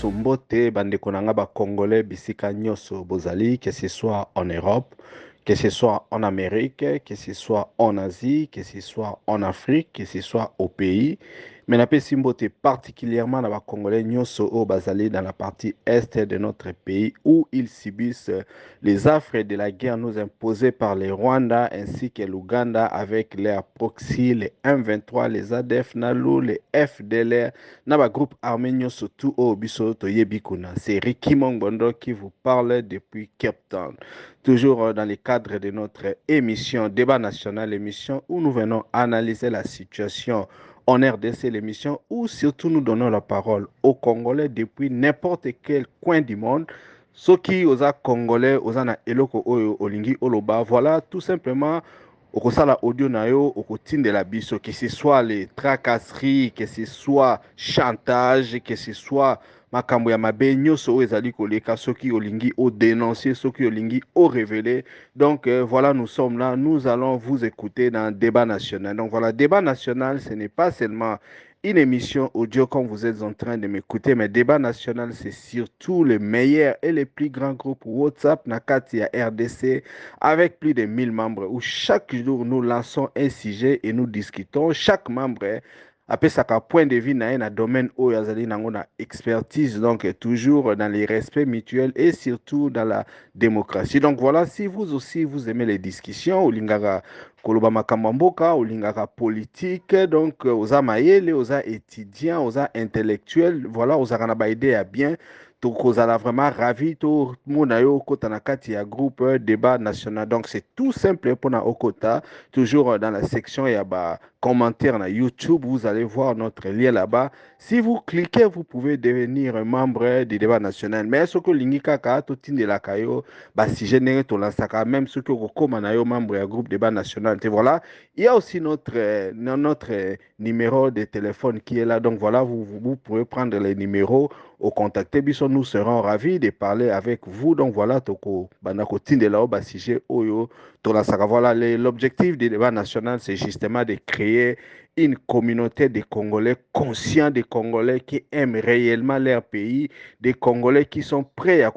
nyonso mbote bandeko na nga ba congolais bisika nyonso bozali, que ce soit en Europe, que ce soit en Amérique, que ce soit en Asie, que ce soit en Afrique, que ce soit au pays. Mais na pesi mbote particulièrement na ba congolais nyonso o bazali dans la partie est de notre pays où ils subissent les affres de la guerre nous imposées par les Rwanda ainsi que l'Ouganda avec leurs proxy, les M23, les ADF Nalu, les FDLR. Naba groupe arménien surtout au biso toyebi kuna. C'est Ricky Mongbondo qui vous parle depuis Cape Town. Toujours dans le cadre de notre émission Débat national, émission où nous venons analyser la situation en RDC, l'émission où surtout nous donnons la parole aux Congolais depuis n'importe quel coin du monde. Ceux qui osa Congolais, osa na eloko oyo olingi oloba, voilà tout simplement okosala audio na yo okotindela biso, que ce soit les tracasseries, que ce soit chantage, que ce soit makambo ya mabe nyonso oyo ezali koleka, soki olingi o dénoncer, soki olingi o révéler. Donc voilà, nous sommes là, nous allons vous écouter dans débat national. Donc voilà, débat national, ce n'est pas seulement une émission audio comme vous êtes en train de m'écouter, mais débat national, c'est surtout les meilleurs et les plus grands groupes WhatsApp, Nakati à RDC, avec plus de 1000 membres, où chaque jour nous lançons un sujet et nous discutons. Chaque membre après ça, point de vue na un domaine où yazali nango na expertise, donc toujours dans les respects mutuels et surtout dans la démocratie. Donc voilà, si vous aussi vous aimez les discussions, ou lingara koloba makambo mboka, ou lingara politique, donc oza mayele, oza étudiant, oza intellectuel, voilà, oza kana ba idée à bien. Tokozala vraiment ravi to mona yo kota na kati ya groupe débat national. Donc c'est tout simple pour na okota, toujours dans la section ya ba commentaire na YouTube, vous allez voir notre lien là-bas. Si vous cliquez, vous pouvez devenir membre du débat national. Mais ce que l'ingika ka to tinde la kayo, bah si je n'ai to lansaka même ce que comme na yo membre du groupe débat national. Et voilà, il y a aussi notre numéro de téléphone qui est là. Donc voilà, vous pouvez prendre les numéros au contacter biso, nous serons ravis de parler avec vous. Donc voilà, toko banako tinde la ba sujet oyo to lansaka. Voilà, l'objectif du débat national, c'est justement de créer une communauté de Congolais conscients, des Congolais qui aiment réellement leur pays, des Congolais qui sont prêts à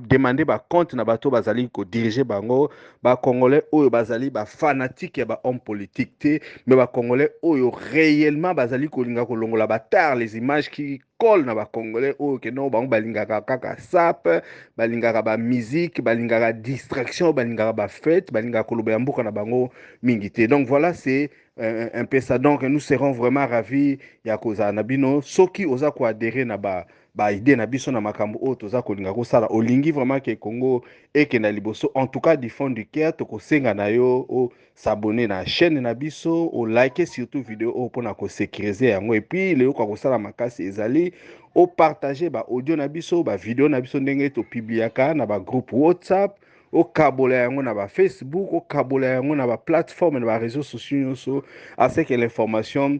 demander ba compte na bato bazali ko diriger bango, ba Congolais oyo bazali ba fanatique ya ba homme politique te, mais ba Congolais oyo réellement bazali ko linga ko longola ba tar les images qui collent na ba Congolais oyo ke non bango balingaka kaka sap, balingaka ba musique, balingaka distraction, balingaka ba fête, balingaka koloba ya mboka na bango mingi te. Donc voilà, c'est un peu ça. Donc nous serons vraiment ravis ya koza na bino soki oza ko adhérer na ba idée na biso na makambo oyo toza kolinga kosala olingi vraiment ke Congo ekenda liboso. En tout cas du fond du cœur tokosenga na yo o s'abonner na chaîne na biso, o liker surtout vidéo oyo mpona kosécuriser yango, et puis leo kwa kosala makasi ezali o partager ba audio na biso, ba vidéo na biso ndenge topubliaka na ba groupe WhatsApp, au kabola yango na ba Facebook, au kabola yango na ba plateforme na ba réseaux sociaux nyonso, afin que l'information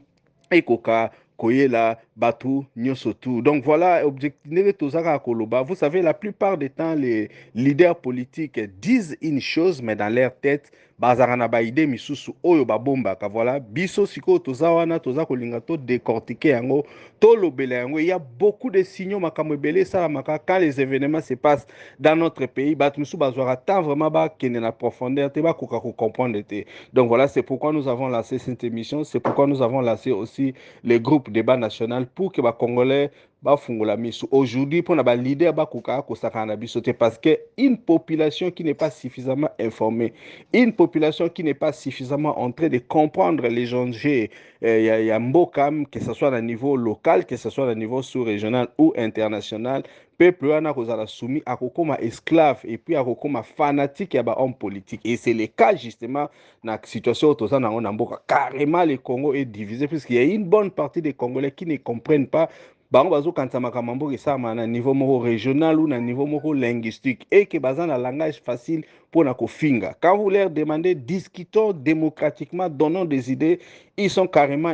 ekoka koyela batu nyonso tout. Donc voilà, objectif ndenge tozaka koloba. Vous savez, la plupart des temps les leaders politiques disent une chose mais dans leur tête bazaka na ba idée misusu oyo babombaka. Voilà, biso siko toza wana toza kolinga to décortiquer yango, to lobela yango. Il y a beaucoup de signaux makambo ebele salamaka quand les événements se passent dans notre pays. Bat musu bazwaka temps vraiment ba kene na profondeur te ba koka ko comprendre te. Donc voilà, c'est pourquoi nous avons lancé cette émission, c'est pourquoi nous avons lancé aussi les groupes débat national pour que les Congolais bafungola miso aujourd'hui pour na leader bakoka kosaka na biso te, parce que une population qui n'est pas suffisamment informée, une population qui n'est pas suffisamment en train de comprendre les enjeux ya mbokam, que ce soit à niveau local, que ce soit à niveau sous-régional ou international, peuple wana kozala soumis à kokoma esclave et puis à kokoma fanatique ya ba homme politique. Et c'est le cas justement dans la situation toza nango na mboka. Carrément le Congo est divisé puisqu'il y a une bonne partie des Congolais qui ne comprennent pas bango bazokanisa makambo mboka esalama na niveau moko régional ou na niveau moko linguistique, et que baza na langage facile pour na kofinga. Quand vous leur demandez discutons démocratiquement, donnons des idées, ils sont carrément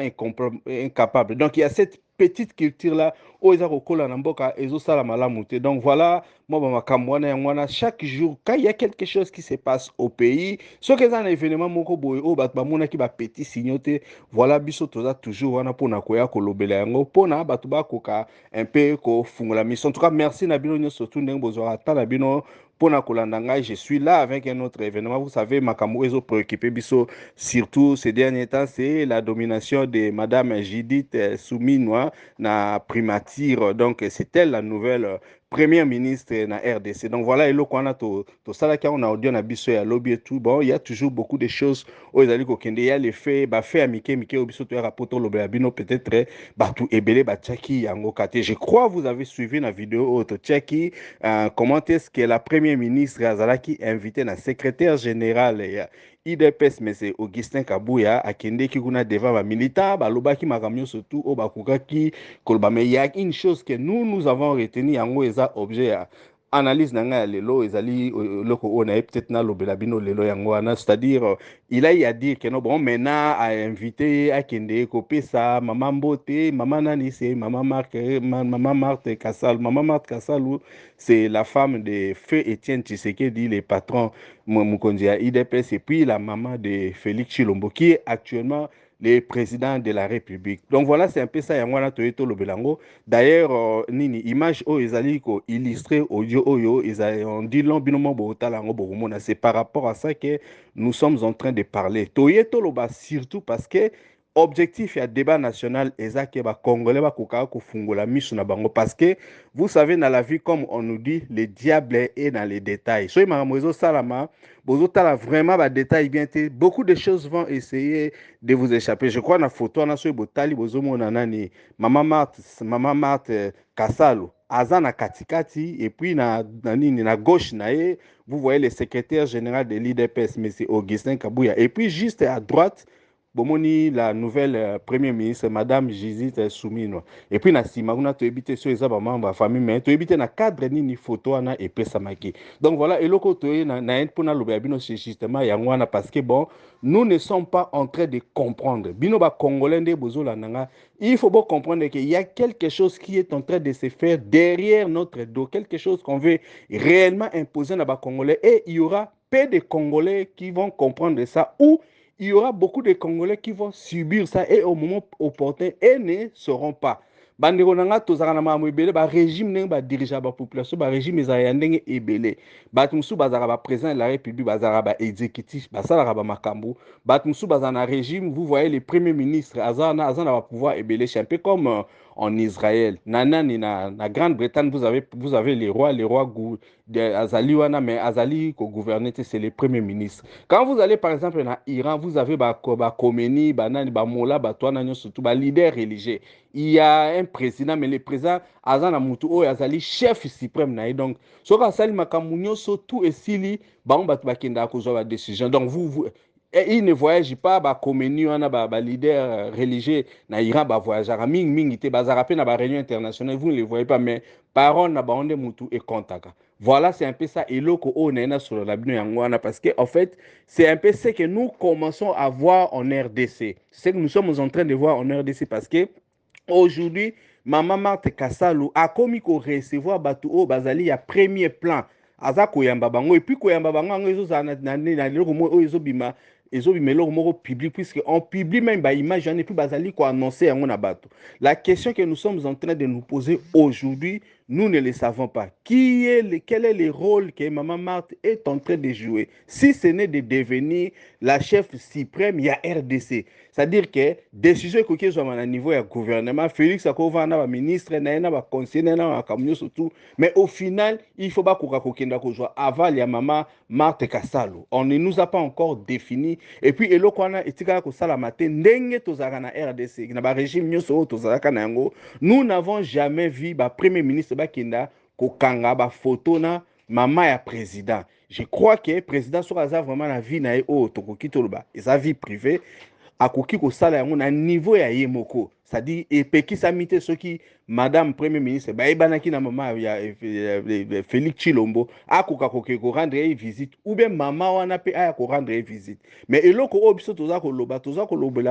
incapables. Donc il y a cette petite culture là oyo eza kokola na mboka ezosala malamu te. Donc voilà, moi bamakambo wana yango wana chaque jour quand il y a quelque chose qui se passe au pays, soki eza na événement moko boye oyo bato bamonaki bapetit signaux te, voilà biso toza toujours wana mpona koya kolobela yango mpona bato bakoka un peu kofungola miso. En tout cas merci na bino nyonso tu ndenge bozwaka ata na bino mpona kolanda ngai. Je suis là avec un autre événement. Vous savez makambo ezo préoccupé biso surtout ces derniers temps, c'est la domination de Madame Judith Suminwa na primature. Donc, c'est elle la nouvelle première ministre na RDC. Donc voilà, et là, quand on a tout ça, on a audio na biso ya lobby et tout, bon, il y a toujours beaucoup de choses où ils allaient kokende, il y a les faits, bah fait amike mike au biso to rapport lobby bino peut-être bah tout ebele bah tchaki yango kate. Je crois vous avez suivi la vidéo auto tchaki comment est-ce que la première ministre Azalaki invité na secrétaire général IDPS mais c'est Augustin Kabouya akende ki kuna devant ba militant ba lobaki makamyo surtout au bakukaki kolba. Mais il y a une chose que nous avons retenu yango eza objet ya analyse na ngai lelo ezali loko on a peut-être na lobela bino lelo yango wana, c'est-à-dire il a eu à dire que non bon maintenant a invité akende kopesa maman Mbote maman nani c'est maman Marthe Kassal. Maman Marthe Kassal c'est la femme de feu Étienne Tshisekedi, le patron Mukonzi à IDPS, et puis la maman de Félix Chilombo qui est actuellement le président de la République. Donc voilà, c'est un peu ça yangwana toyeto lobelango. D'ailleurs nini image o ezali ko illustrer audio oyo ezali on dit long binomo botalango boromona, c'est par rapport à ça que nous sommes en train de parler. Toyeto loba surtout parce que objectif ya débat national ezake ba congolais ba koka ko fungola misu na bango parce que vous savez dans la vie comme on nous dit le diable est dans les détails. So mamozo salama bozo tala vraiment ba détails bien te, beaucoup de choses vont essayer de vous échapper. Je crois na photo na so botali bozo mona nani maman Marthe Kassalo azana katikati et puis na gauche na ye vous voyez le secrétaire général de l'IDPS mais c'est Augustin Kabouya, et puis juste à droite bomoni la nouvelle première ministre madame Judith Suminwa, et puis na sima kuna to ebite so eza ba membre ba famille mais to ebite na cadre nini photo wana epesa maki. Donc voilà eloko to na pona loba bino c'est justement yango wana parce que bon nous ne sommes pas en train de comprendre bino ba congolais nde bozola nanga, il faut bien comprendre qu'il y a quelque chose qui est en train de se faire derrière notre dos, quelque chose qu'on veut réellement imposer na ba congolais, et il y aura peu de Congolais qui vont comprendre ça, ou il y aura beaucoup de Congolais qui vont subir ça et au moment opportun et ne seront pas. Bandeko nanga tozaka na mamu ebele ba régime ndenge ba dirige ba population ba régime ezala ya ndenge ebele, bato musu bazaka ba président de la république bazaka ba exécutif basalaka ba makambo, bato musu bazaka na régime, vous voyez les premiers ministres azana ba pouvoir ebele, c'est un peu comme en Israël na Grande-Bretagne vous avez les rois azali wana mais azali ko gouverner c'est les premiers ministres. Quand vous allez par exemple en Iran, vous avez ba Khomeini, banani ba Mola, ba toana surtout ba leader religieux. Il y a un président mais le président azana mutu o azali chef suprême na. Donc soka sali makamunyo so tout esili ba on batu bakenda ko zo ba décision. Donc vous et il ne voyage pas ba Khomeini wana ba leader religieux na Iran ba voyager mingi te bazara pe na ba réunion internationale, vous ne les voyez pas mais parole na ba onde mutu et contaka. Voilà, c'est un peu ça. Et loko on est sur la bino parce que en fait, c'est un peu ce que nous commençons à voir en RDC. C'est ce que nous sommes en train de voir en RDC parce que aujourd'hui, Maman Marthe Kassalu a commis qu'on recevoir Batou au Bazali à premier plan. Aza koyamba bango et puis koyamba bango ezo na loko mo ezo bima ezobimelo moko public puisque on publie même ba image et puis bazali ko annoncer yango na bato. La question que nous sommes en train de nous poser aujourd'hui, nous ne le savons pas. Quel est le rôle que Maman Marthe est en train de jouer? Si ce n'est de devenir la chef suprême, il y a RDC. C'est-à-dire que décision que soit à niveau du gouvernement, Félix Akova na ba ministre na ba conseiller na ba surtout, mais au final, il faut pas kokenda ko joie avant ya Maman Marthe Kassalo. On ne nous a pas encore défini, et puis elokwana etika ko sala matin ndenge tozaka na RDC na ba régime nyoso tozaka na yango. Nous n'avons jamais vu ba premier ministre bakenda kokanga ba photo na mama ya président. Je crois que le président soit vraiment la vie na o tokoki toloba et sa vie privée akoki ko sala yango na niveau ya yemoko. C'est-à-dire epeki samite soki madame premier ministre ba ebanaki na mama ya Félix Chilombo akoka koke ko rendre visite ou bien mama wana pe aya ko rendre visite. Mais eloko o biso toza ko loba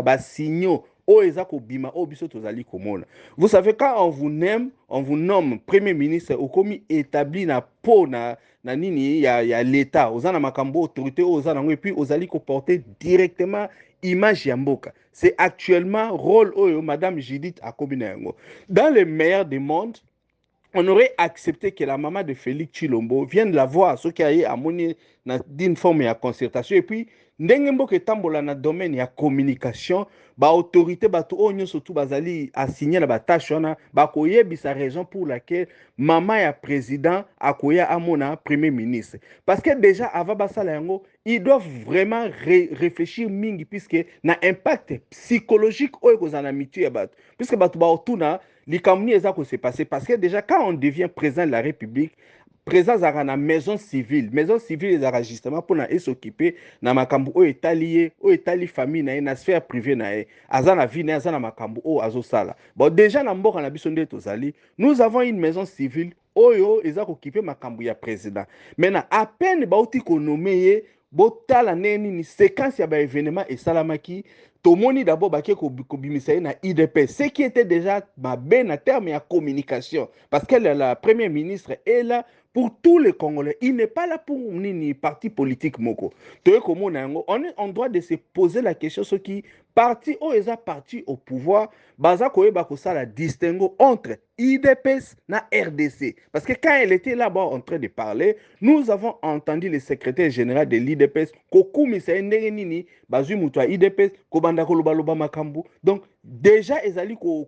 ba signaux o ezako bima o biso tozali komona. Vous savez, quand on vous nomme premier ministre au komi établi na po na nini ya l'état ozana makambo autorité ozana ngo et puis ozali ko porter directement image ya mboka. C'est actuellement rôle oyo madame Judith akobina yango. Dans le meilleur des mondes, on aurait accepté que la maman de Félix Chilombo vienne la voir, ce qui a eu à d'une forme de concertation. Et puis, ndenge mboka tambola na domaine ya communication, ba autorité bato onyo surtout bazali assigné na ba tâche wana, ba koyebisa raison pour laquelle maman ya président akoya amona premier ministre. Parce que déjà avant basala yango, ils doivent vraiment réfléchir mingi puisque na impact psychologique oyo kozana mitu ya bato. Puisque bato ba otuna likamni ezako se passer parce que déjà quand on devient président de la République, présence à la maison civile est justement pour s'occuper na makambu o etali famille na sphère privée na azana vie na azana makambu o azosala. Bon déjà na mboka na biso nde tozali, nous avons une maison civile oyo ezako occuper makambu ya président. Maintenant à peine bauti ko nommer botala neni ni séquence ya ba événement et salamaki tomoni d'abord baké kobimisa na IDPS, ce qui était déjà ma ben à terme ya communication parce que la première ministre est là pour tous les Congolais. Il n'est pas là pour ni parti politique moko. On doit de se poser la question ce qui parti ou est parti au pouvoir, baza koyeba ko la distinguo entre IDPS na RDC. Parce que quand elle était là-bas en train de parler, nous avons entendu le secrétaire général de l'IDPS kokumi sa ndenge nini bazui muto IDPS kobanda koloba loba makambu. Donc déjà ezali ko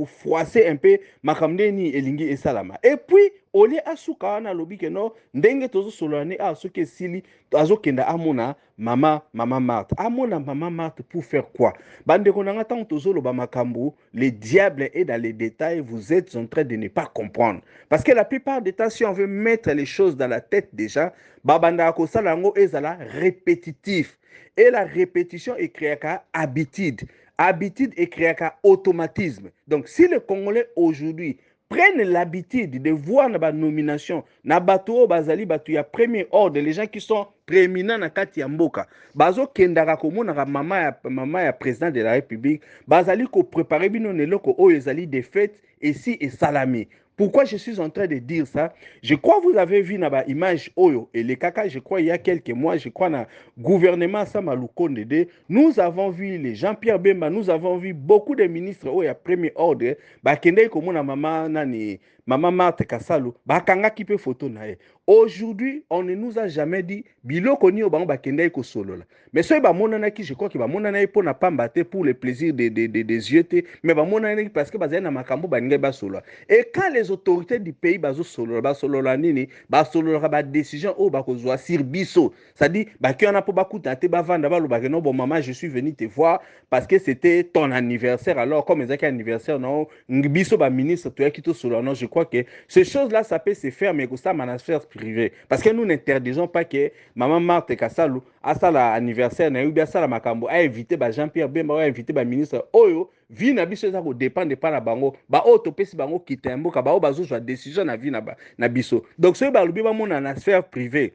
froisser un peu makamde ni elingi esalama. Et puis oli asuka wana lobi ke no ndenge tozo solane a soke sili azokenda amona mama Marthe. Amona mama Marthe pour faire quoi? Bande konanga tant tozo loba makambu, le diable est dans les détails, vous êtes en train de ne pas comprendre. Parce que la plupart des temps si on veut mettre les choses dans la tête déjà, babanda ko salango ezala répétitif. Et la répétition est créée à habitude. Habitude est créée à automatisme. Donc si les Congolais aujourd'hui prennent l'habitude de voir na nomination na bato bazali bato ya premier ordre, les gens qui sont prééminents na kati ya mboka bazo kendaka komona mama ya président de la République bazali ko préparer bino neloko oyo ezali des fêtes ici et salami. Pourquoi je suis en train de dire ça? Je crois que vous avez vu na image oyo et les kaka, je crois il y a quelques mois, je crois na gouvernement Samaluko Ndede, nous avons vu les Jean-Pierre Bemba, nous avons vu beaucoup de ministres oyo ya premier ordre, ba kende ko mona maman Marthe Kasalu, ba kanga ki pe photo na ye. Aujourd'hui, on ne nous a jamais dit biloko ni obango ba kende ko solola. Mais so ba monana ki je crois que ba monana pour na pas mbaté pour le plaisir des yeux, mais ba monana parce que ba na makambo ba ngai ba solola. Et quand les autorités du pays bazo solola nini ba solola ba décision o ba kozwa sur biso, ça dit ba ki on a pour ba kuta te ba vanda ba lo ba non bon maman je suis venu te voir parce que c'était ton anniversaire alors comme ezaki anniversaire non biso ba ministre to ki to solola non je crois que ces choses là ça peut se faire mais que ça en sphère privée parce que nous n'interdisons pas que maman Marthe Kasalu à ça l'anniversaire na yubi à ça la makambo a invité ba Jean-Pierre Bemba a invité ba ministre oyo vie na biso ça ko dépendre pas na bango ba auto pesi bango kitembo ka ba o bazo jwa décision na vie na biso donc ce ba lubi ba mona na sphère privée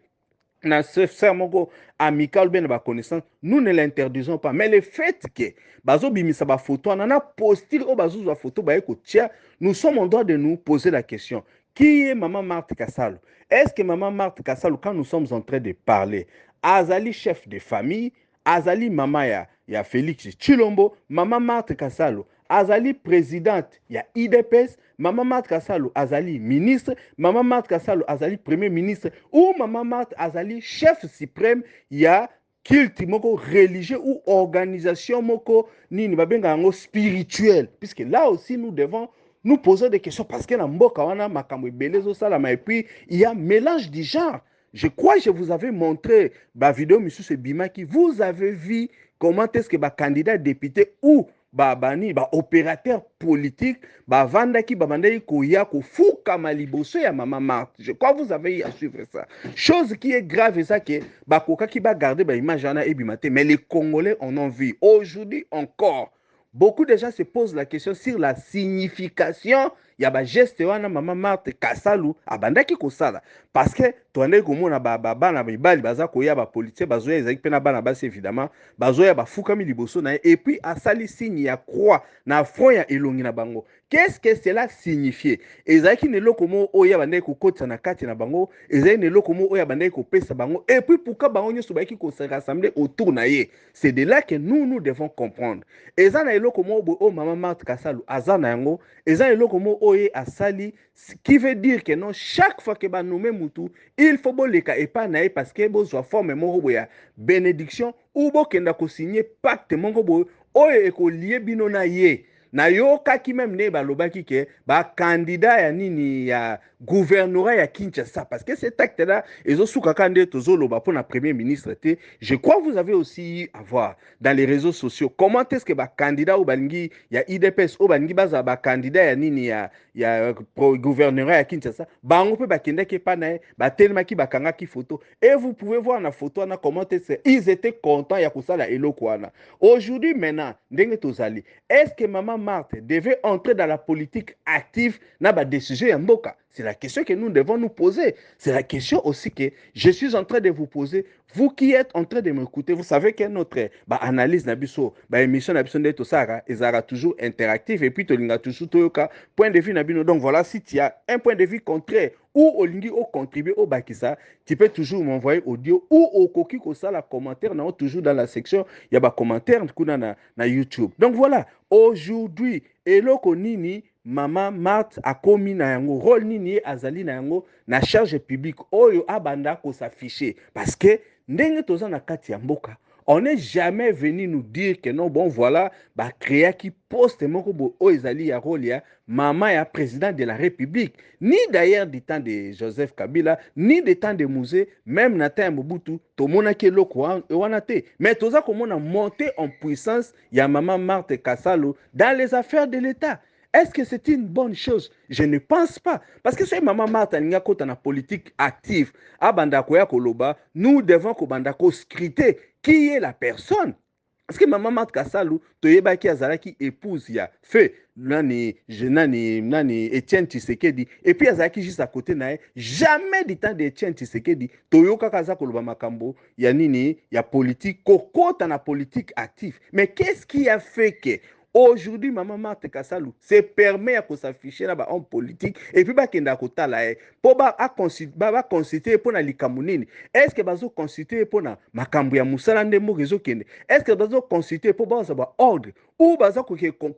na sphère moko amical ben ba connaissance nous ne l'interdisons pas mais le fait que bazo bimisa ba photo na posture o bazo jwa photo ba eko tia nous sommes en droit de nous poser la question. Qui est maman Marthe Kasalu? Est-ce que maman Marthe Kasalu, quand nous sommes en train de parler, Azali chef de famille, Azali maman ya Félix Chilombo, maman Marthe Kasalu, Azali présidente ya IDPS, maman Marthe Kasalu, Azali ministre, maman Marthe Kasalu, Azali premier ministre, ou maman Marthe Azali chef suprême ya culte moko religieux ou organisation moko nini babenga ngo spirituel, puisque là aussi nous devons nous posons des questions parce que la mboka wana makambo belezo salama et puis il y a mélange du genre. Je crois que je vous avais montré la vidéo monsieur Sebimaki, vous avez vu comment est-ce que ba candidat député ou ba opérateur politique ba vandaki ba bandaki koya ko fuka maliboso ya maman Marthe. Je crois que vous avez eu à suivre ça. Chose qui est grave c'est ça que ba koka qui ba garder ba image wana ebimate mais les Congolais en ont vu aujourd'hui encore. Beaucoup de gens se posent la question sur la signification ya ba geste wana maman Marthe Kasalu abandaki kosala parce que toandeki komona bana mibali baza koya bapolitier bazoya ezalaki mpe na bana basi évidemment bazoya bafukami liboso na ye et puis asali signe ya croix na front ya elongi na bango. Qu'est-ce que cela signifie? Ezalaki na eloko moko oyo bandeki kokotisa na kati na bango, ezalaki na eloko moko oyo bandeki kopesa bango, et puis pourquoi bango nyonso bayaki se rassembler autour na ye? C'est de là que nous devons comprendre. Eza na eloko moko boye oyo mama Marthe Kasalu aza na yango, eza na eloko moko oyo asali, qui veut dire que non, chaque fois que banome mutu, il faut boleka epa na ye parce que bozwa forme moko boye ya bénédiction ou bokenda kosigner pacte moko boye oyo ekolie bino na ye. Nayokaki même ne balobaki ke ba candidat ya nini ya gouvernorat ya Kinshasa parce que cet acte là ezosuka kande tozoloba pour na premier ministre te. Je crois que vous avez aussi à voir dans les réseaux sociaux comment est-ce que ba candidat ou balingi ya IDPS ou balingi baza ba candidat ya nini ya gouvernorat ya Kinshasa bango pe bakendaki pa na ba telemaki bakangaki photo et vous pouvez voir na photo na comment est-ce ils étaient contents ya kusala eloko wana. Aujourd'hui maintenant ndenge tozali, est-ce que maman Marthe devait entrer dans la politique active dans la décision ya mboka? C'est la question que nous devons nous poser. C'est la question aussi que je suis en train de vous poser. Vous qui êtes en train de m'écouter, vous savez que notre analyse nabiso, émission nabiso de tout ça, sera toujours interactive et puis tu as toujours tout point de vue nabino. Donc voilà, si tu as un point de vue contraire ou au lingi au contribuer au bakisa, tu peux toujours m'envoyer audio ou au coquille ko ça la commentaire non toujours dans la section il y a ba commentaire na YouTube. Donc voilà, aujourd'hui eloko nini Mama Marthe a commis na yango rôle nini azali na yango na charge publique oyo abanda ko s'afficher parce que ndenge toza na kati ya mboka on n'est jamais venu nous dire que non bon voilà ba créer qui poste moko bo o ezali ya rôle ya maman ya président de la République ni d'ailleurs du temps de Joseph Kabila ni du temps de Mouzé même na temps Mobutu to mona ke loko wana te mais toza ko mona monter en puissance ya maman Marthe Kasalu dans les affaires de l'État. Est-ce que c'est une bonne chose? Je ne pense pas. Parce que si maman Marthe Ninga kota na politique active, à Bandakoya Koloba, nous devons ko Bandako scruter qui est la personne. Parce que maman Marthe Kasalu, toyeba ki azalaki épouse ya fait nani Etienne Tshisekedi et puis azalaki juste à côté na jamais du temps de Etienne Tshisekedi toyoka kaza koloba makambo ya nini ya politique kokota na politique active. Mais qu'est-ce qui a fait que aujourd'hui, Maman Marthe Kasalu se permet à s'afficher là en politique et puis bakenda kota là pour consulter pour na likamunini. Est-ce que bazo consulter pour na makambo ya musala ndemo rezo kende? Est-ce que bazo consulter pour bazo ba ordre ou bazo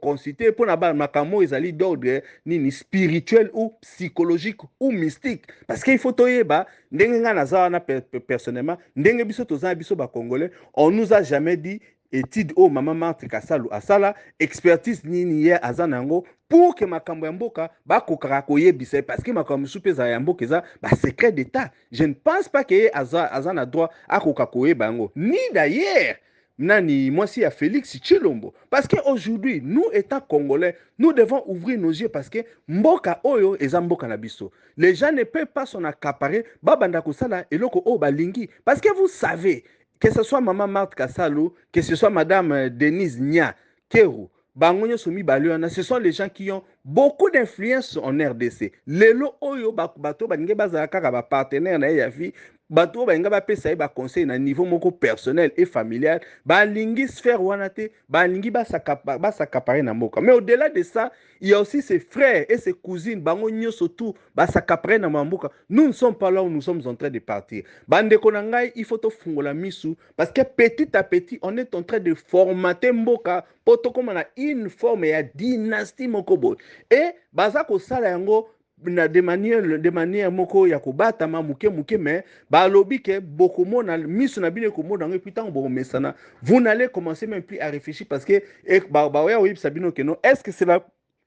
consulter pour na ba makambo ezali d'ordre nini spirituel ou psychologique ou mystique? Parce qu'il faut toyeba ndenge nga naza na personnellement ndenge biso toza biso ba congolais, on nous a jamais dit étude au Maman Marthe Kasalu asala expertise nini ye azanango pour que makambo ya mboka bakokaka koyebisa parce que makambo supe za ya mboka eza ba secret d'état. Je ne pense pas que azana droit akoka koyeba yango ni d'ailleurs nani moi si à Félix Tshilombo parce que aujourd'hui nous étant congolais nous devons ouvrir nos yeux parce que mboka oyo eza mboka na biso. Les gens ne peuvent pas s'en accaparer babanda kosala eloko o balingi parce que vous savez que ce soit Maman Marthe Kasalu, que ce soit Madame Denise Nya Keru, Bangonyo Soumi Baluana, ce sont les gens qui ont beaucoup d'influence en RDC. Lelo Oyo Bato Bange Bazaka ba partenaire na yafi bato ba nga pesa ba conseil na niveau moko personnel et familial ba lingi sphère wanate ba lingi ba s'accaparer na mboka. Mais au-delà de ça, il y a aussi ses frères et ses cousines bango nyoso tout ba s'accaparer na mboka. Nous ne sommes pas là où nous sommes en train de partir. Bande konangai il faut to fungola misu parce que petit à petit on est en train de formater mboka poto comme on a une forme ya dynastie mokobo et bazako sala yango de manière moko ya kobata ma muke mais balobi ke bokomo na miso na bine komo dans putain bon mesana vous n'allez commencer même plus à réfléchir parce que ya oui sabino que non est-ce que c'est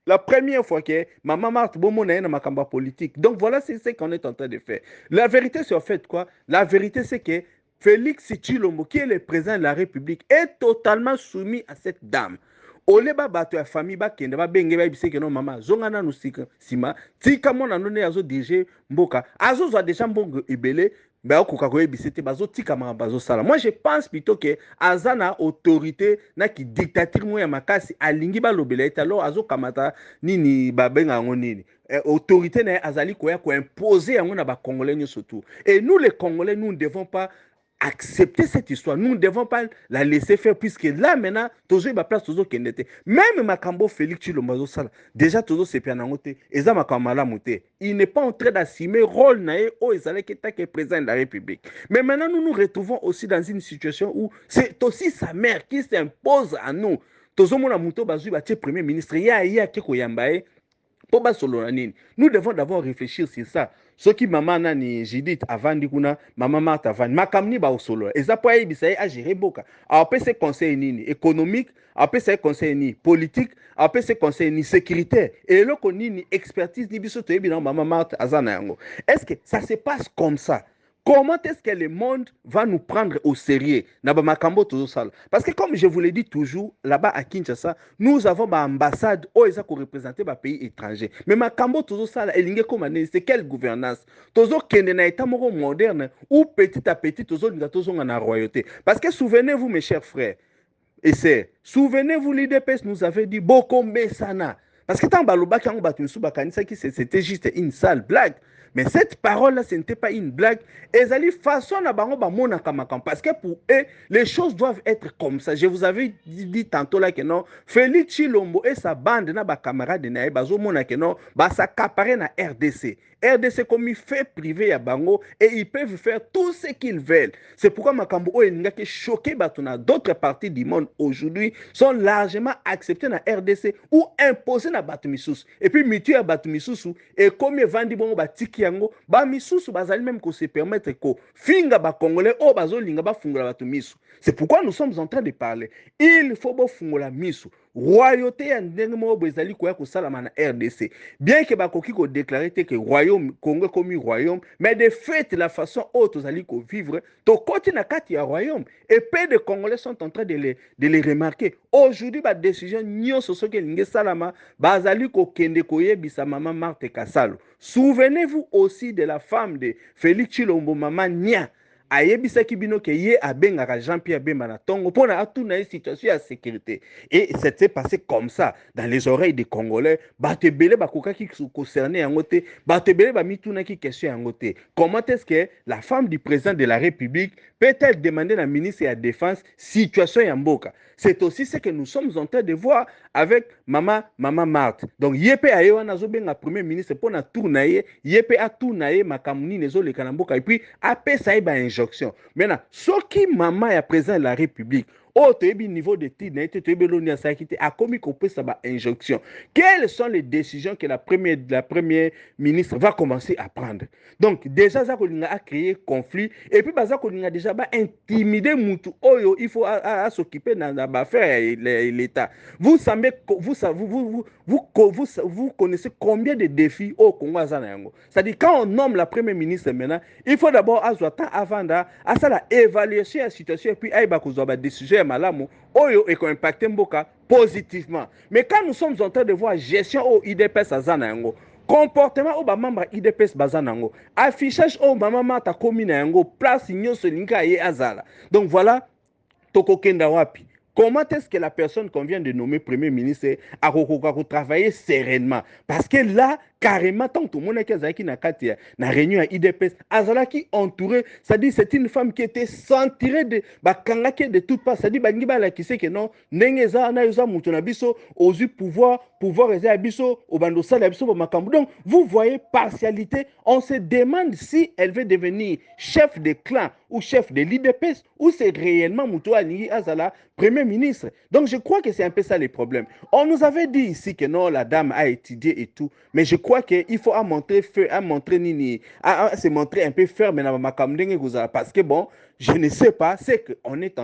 la première fois que Maman Marthe Bomo na na makamba politique. Donc voilà c'est ce qu'on est en train de faire. La vérité c'est en fait quoi? La vérité c'est que Félix Tshilombo qui est le président de la République est totalement soumis à cette dame. Oleba bato ya famille bakende babenge babise ke no mama zonga na nusika sima tika mona none azo dirige mboka azo zo déjà mbongo ebele ba okoka ko ebise te bazo tika ma bazo sala. Moi je pense plutôt que azana autorité na ki dictature mo ya makasi alingi ba lobela eta alors azo kamata nini babenga ngo nini autorité na azali koya ko imposer yango na ba Congolais nyoso tout. Et nous les Congolais, nous ne devons pas accepter cette histoire. Nous ne devons pas la laisser faire puisque là maintenant, toujours ma place toujours qu'elle était. Même Makambo Félix Tshilombo Sala, déjà toujours c'est bien en côté. Et ça Makamala Mouté. Il n'est pas en train d'assumer rôle naé au Ezalé qui est président de la République. Mais maintenant nous nous retrouvons aussi dans une situation où c'est aussi sa mère qui s'impose à nous. Toujours mon amour bazui batie premier ministre ya kiko yambaye. Nous devons d'abord réfléchir sur ça. Ce qui maman nani Judith avandi kuna, maman Martha avandi, makamni ba osolo. Et ça pour y bisaye a gérer boka. Après ces conseils nini économique, après ces conseils ni politique, après ces conseils ni sécurité. Et là qu'on ni expertise ni biso to yebi na maman Martha azana yango. Est-ce que ça se passe comme ça? Comment est-ce que le monde va nous prendre au sérieux? Parce que comme je vous l'ai dit toujours, là-bas à Kinshasa, nous avons une ambassade où ils ont représenté les pays étrangers. Mais Makambo toujours ça, c'est quelle gouvernance? Toujours qu'il y a un état moderne où petit à petit, toujours la royauté. Parce que souvenez-vous, mes chers frères et sœurs, souvenez-vous, l'IDPS nous avait dit beaucoup Messana. Parce que tant que c'était juste une sale blague. Mais cette parole-là, ce n'était pas une blague. Ezali façon na bango ba mona kamakam. Parce que pour eux, les choses doivent être comme ça. Je vous avais dit tantôt là que non, Félix Tshilombo et sa bande na ba camarade na bazo mona que non, ba s'accaparer na RDC. RDC comme il fait privé à bango et ils peuvent faire tout ce qu'ils veulent. C'est pourquoi Makambo Oeninga qui est choqué batuna d'autres parties du monde aujourd'hui sont largement acceptés na RDC ou imposés na Batumisusu. Et puis mitu ya Batumisusu et comme vandi bongo batiki yango ba misusu bazali même ko se permettre ko finga ba congolais o bazo linga ba fungola Batumisu. C'est pourquoi nous sommes en train de parler. Il faut bo fungola misu. Royauté ya ndenge mo bezali koya ko salama na RDC. Bien que bakoki ko déclarer que royaume Congo comme royaume, mais de fait la façon haute tozali ko vivre to koti na kati ya royaume et peu de Congolais sont en train de les remarquer. Aujourd'hui ba décision nyonso soki linge salama bazali ko kende koyebisa maman Marthe Kasalo. Souvenez-vous aussi de la femme de Félix Tshilombo, maman Nia. Ayebisaki bino ke ye abengaka Jean-Pierre Bemba na tongo pour na atuna une situation de sécurité. Et c'était passé comme ça dans les oreilles des Congolais. Batebele bakoka ki concerné en côté, batebele ba mituna ki question en côté. Comment est-ce que la femme du président de la République peut-elle demander à la ministre de la Défense situation en boka? C'est aussi ce que nous sommes en train de voir avec maman Marthe. Donc yepe ayo na zo benga premier ministre pour na tournaye, yepe a tournaye makamuni nezo le kanamboka et puis apé ça ba injonction. Maintenant, ce qui maman est président de la République, au niveau de titre, a commis qu'on peut savoir injonction. Quelles sont les décisions que la première ministre va commencer à prendre? Donc, déjà, ça a créé conflit. Et puis, ça a déjà intimidé Moutou. Oh, il faut s'occuper de l'affaire l'État. Vous connaissez combien de défis au Congo? C'est-à-dire, quand on nomme la première ministre maintenant, il faut d'abord avant d'évaluer la situation et puis il y a des décisions malamu oyo et qu'on impacte mboka positivement. Mais quand nous sommes en train de voir gestion au IDPS azana yango, comportement au membre IDPS bazana yango, affichage au maman ta commune yango, place nyonso linga ye azala. Donc voilà, toko kenda wapi. Comment est-ce que la personne qu'on vient de nommer Premier ministre a travaillé sereinement? Parce que là, carrément, tant que tout le monde qui na réunion à IDPS, Azalaki entouré, c'est-à-dire c'est une femme qui était sentirée de de toutes parts. C'est-à-dire qui sait que non, n'engeza na yosa mutuna biso, osu pouvoir rester à biso, au bandosa la biso makambu. Donc, vous voyez partialité. On se demande si elle veut devenir chef de clan ou chef de l'IDPS ou c'est réellement Moutoua Ningi Azala, Premier ministre. Donc je crois que c'est un peu ça les problèmes. On nous avait dit ici que non, la dame a étudié et tout, mais je crois qu'il faut montrer se montrer un peu ferme parce que bon, je ne sais pas, c'est qu'on est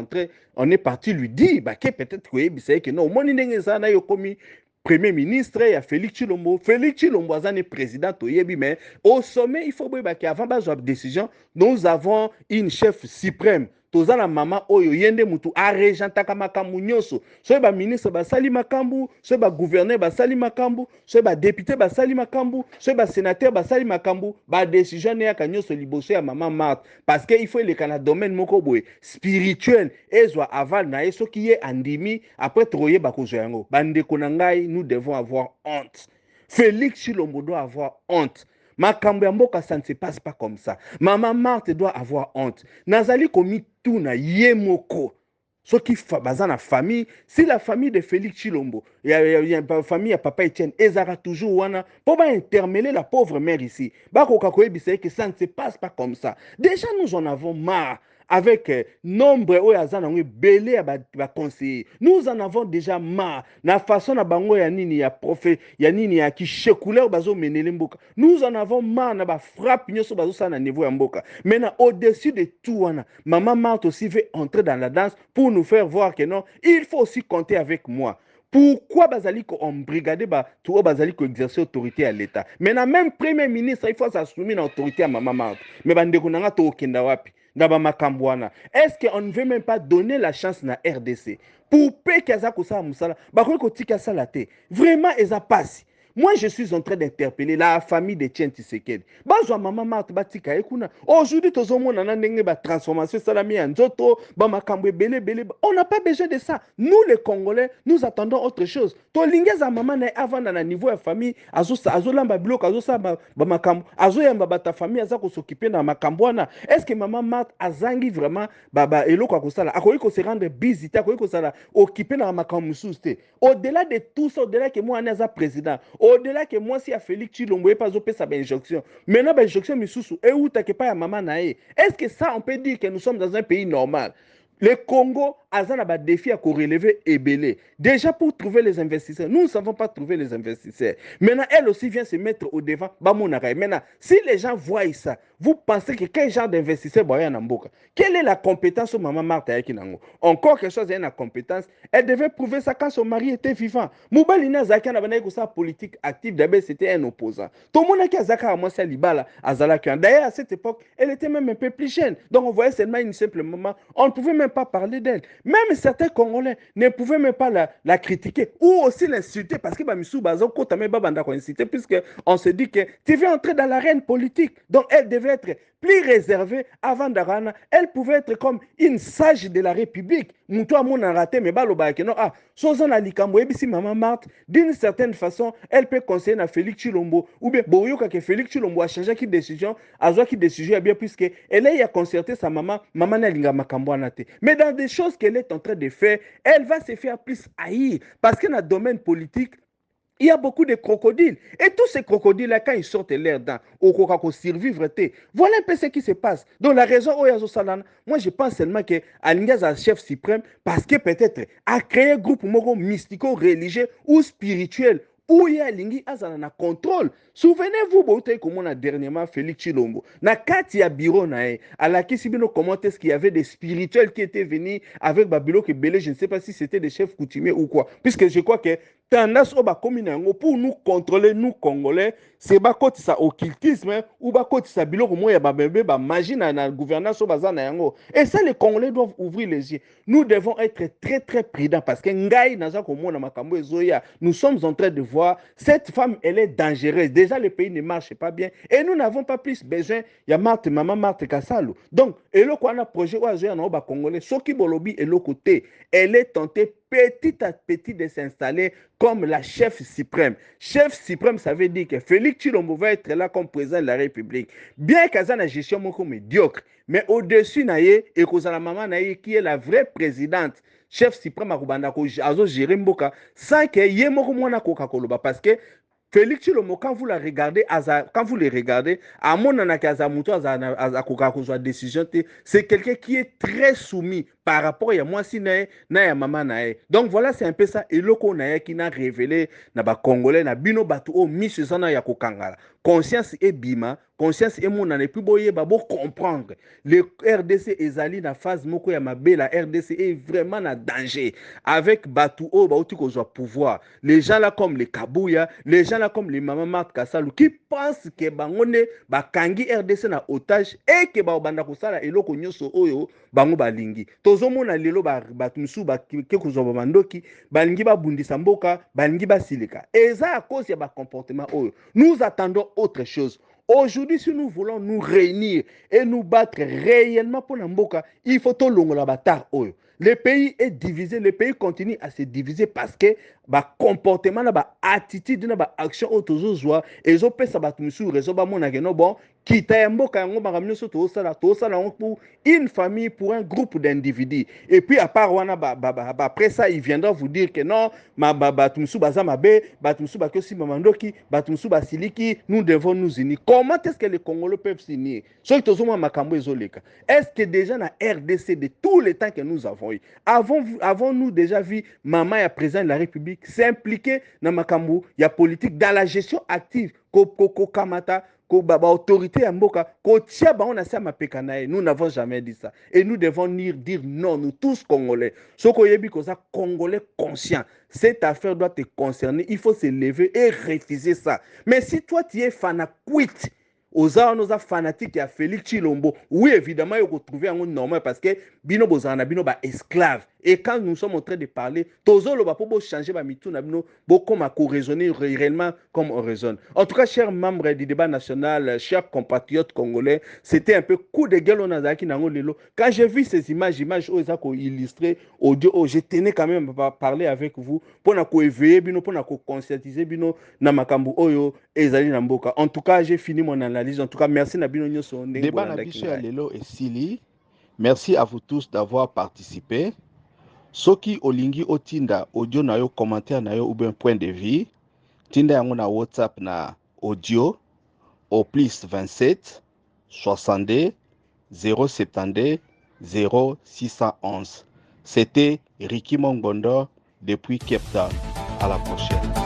on est parti lui dire que peut-être que non, mon commis Premier ministre, il y a Félix Tshilombo. Félix Tshilombo est président, mais au sommet, il faut qu'avant la décision, nous avons une chef suprême. Toza la maman oyo yende mutu arejantaka makambu nyonso. So ba ministre basali makambu, so ba gouverneur basali makambu, so ba député basali makambu, so ba sénateur basali makambu, ba décision ya kanyoso liboso ya maman Marthe parce que il faut le kana domaine moko boye spirituel ezwa aval na eso qui est andimi après troyer ba kozo yango. Bande konangai, nous devons avoir honte. Félix Chilombo doit avoir honte. Makambo ya mboka, ça ne se passe pas comme ça. Maman Marthe doit avoir honte. Nazali komi tuna yemoko. Ce qui baza na famille, si la famille de Félix Chilombo, il y a la famille à Papa Etienne, Ezara toujours wana, pour pas intermêler la pauvre mère ici. Bako kakoye biseye que ça ne se passe pas comme ça. Déjà nous en avons marre. Avec nombre belé à conseiller. Nous en avons déjà marre. Na façon na bango ya nini ya prophète, ya nini ya ki chekouleur bazo menele mboka. Nous en avons marre na ba frappe nyoso bazo sa na niveau ya mboka. Maintenant au-dessus de tout wana, maman Marthe aussi veut entrer dans la danse pour nous faire voir que non, il faut aussi compter avec moi. Pourquoi Bazali ko embrigadé ba tout Bazali ko exercer autorité à l'État. Maintenant même premier ministre il faut s'assumer l'autorité à maman Marthe. Mais bandeko nanga to okenda wapi? Est-ce qu'on ne veut même pas donner la chance na RDC pour payer ça musala vraiment eza passe. Moi, je suis en train d'interpeller la famille de Tien Tshisekedi. Bazwa maman Marthe batika ekuna. Aujourd'hui, tozomona na ndenge ba transformation salami ya nzoto, ba makambo bele bele. On n'a pas besoin de ça. Nous les Congolais, nous attendons autre chose. To lingeza maman na avant na niveau ya famille, azo lamba bloc, azo sa ba makambo, azo yamba bata famille aza ko s'occuper na makambo na. Est-ce que maman Marthe azangi vraiment ba eloko akosala? Akoyi ko se rendre busy, akoyi ko sala occuper na makambo mususte. Au-delà de tout ça, au-delà que moi anaza président, au-delà que moi si a Félix Chilombo et pas zo pesa ba injonction. Maintenant ba injonction misusu e ou take pas ya maman na e. Est-ce que ça on peut dire que nous sommes dans un pays normal? Le Congo a un défi à relever et belé. Déjà pour trouver les investisseurs, nous ne savons pas trouver les investisseurs. Maintenant, elle aussi vient se mettre au devant. Maintenant, si les gens voient ça, vous pensez que quel genre d'investisseur boya Namboka? Quelle est la compétence de Maman Marthe Ayakinango? Encore quelque chose, il y a une compétence. Elle devait prouver ça quand son mari était vivant. Moubalina Zaki n'a pas sa politique active. D'abord, c'était un opposant. Tout le monde qui a Zaka à moi, c'est Libala, Azalakian. D'ailleurs, à cette époque, elle était même un peu plus jeune. Donc, on voyait seulement une simple maman. On ne pouvait même pas parler d'elle. Même certains Congolais ne pouvaient même pas la critiquer ou aussi l'insulter parce que Bamissou Bazo Kotame Babanda insulté puisque on se dit que tu veux entrer dans l'arène politique. Donc elle devait être plus réservée avant d'Arana. Elle pouvait être comme une sage de la République. Moutou Amon a raté mais baloba que non ah Sozana Likambo ebisi Maman Marthe d'une certaine façon elle peut conseiller à Félix Chilombo ou bien Boyoka que Félix Chilombo a changé qui décision a qui décision bien puisque elle a concerté sa maman na linga makambo anate. Mais dans des choses qu'elle est en train de faire, elle va se faire plus haïr. Parce que dans le domaine politique, il y a beaucoup de crocodiles. Et tous ces crocodiles-là, quand ils sortent l'air dans, au coca survivre, voilà un peu ce qui se passe. Donc la raison, moi je pense seulement que Alingaz est chef suprême parce que peut-être a créé un groupe mystico-religieux ou spirituel où il y a Lingi Azana contrôle. Souvenez-vous, comme on a dernièrement Félix Chilombo. Na kati ya bureau nae, à la Kisibino comment est-ce qu'il y avait des spirituels qui étaient venus avec Babilo que Belé, je ne sais pas si c'était des chefs coutumiers ou quoi. Puisque je crois que tendance pour nous contrôler, nous Congolais, c'est bakoti sa occultisme ou bakoti sa bilo comme ya babebe ba magie na gouvernance au bazana yango. Et ça les Congolais doivent ouvrir les yeux. Nous devons être très très prudents parce que ngai naza komona makambo ezoya. Nous sommes en train de voir cette femme elle est dangereuse. Déjà le pays ne marche pas bien et nous n'avons pas plus besoin ya Marthe maman Marthe Kasalo. Donc eloko ana projet oazoya na ba Congolais soki bolobi eloko te, elle est tentée petit à petit de s'installer comme la chef suprême. Chef suprême, ça veut dire que Félix Chilombo va être là comme président de la République. Bien qu'il y ait une gestion médiocre, mais au-dessus, et la maman qui est la vraie présidente, chef suprême à Rubanda, Azo Jérimboka, sans qu'il y ait un parce que Félix Chilombo, quand vous les regardez, à mon anakazamuto, à décision, c'est quelqu'un qui est très soumis par rapport à moi si na ya maman nae. Donc voilà, c'est un peu ça et loko nae qui n'a révélé na ba congolais na bino batu o mise sana ya kokangala. Conscience et bima, conscience et mon ane plus boye babo comprendre. Le RDC ezali na phase moko ya mabe, la RDC est vraiment na danger avec batu o ba uti ko pouvoir. Les gens là comme les Kabouya, les gens là comme les maman Marthe Kassalu qui pensent que bangone ba kangi RDC na otage et que ba obanda kosala eloko nyoso oyo bango balingi. Tozomona lelo bato musu ke kozwa bandoki balingi babundisa mboka balingi basilika eza à cause ya ba comportement oyo. Nous attendons autre chose. Aujourd'hui, si nous voulons nous réunir et nous battre réellement pour Namboka, il faut tout longola batar oyo. Le pays est divisé, le pays continue à se diviser parce que ba comportement na ba attitude na ba action o tozo zwa ezo pesa ba tumusu rezo ba mona ke no bon kita ya mboka yango makamyo so to sala pour une famille, pour un groupe d'individus. Et puis à part wana après ça il viendra vous dire que non ba tumusu baza mabe ba tumusu ba kosi mamandoki ba tumusu ba siliki, nous devons nous unir. Comment est-ce que les Congolais peuvent s'unir? So tozo ma makambo ezoleka. Est-ce que déjà na RDC de tous les temps que nous avons eu, avons-nous déjà vu maman et président de la République s'impliquer dans makambo ya politique, dans la gestion active ko kamata ko baba autorité ya mboka ko tia ba on a ça mapeka nae? Nous n'avons jamais dit ça et nous devons dire non, nous tous Congolais. Soko yebi ko ça Congolais conscient, cette affaire doit te concerner, il faut se lever et refuser ça. Mais si toi tu es fanatique oza nos fanatiques ya Félix Chilombo, oui évidemment il faut trouver un normal parce que bino bozana bino ba esclave. Et quand nous sommes en train de parler, tozo lo ba pour changer ba mitu na bino beaucoup ma raisonner réellement comme on raisonne. En tout cas, chers membres du débat national, chers compatriotes congolais, c'était un peu coup de gueule on a zaki nango lelo. Quand j'ai vu ces images où ils ont illustré audio, je tenais quand même à parler avec vous pour na ko éveiller bino, pour na ko conscientiser bino na makambu oyo ezali na mboka. En tout cas, j'ai fini mon analyse. En tout cas, merci Nabino Nyoso. Débat Nabiso ya lelo et Sili. Merci à vous tous d'avoir participé. Soki olingi otinda audio na yo, commentaire na yo ou bien point de vue, tinda yango na WhatsApp na audio au plus 27 62 072 0611. C'était Ricky Mongbondo depuis Cape Town. À la prochaine.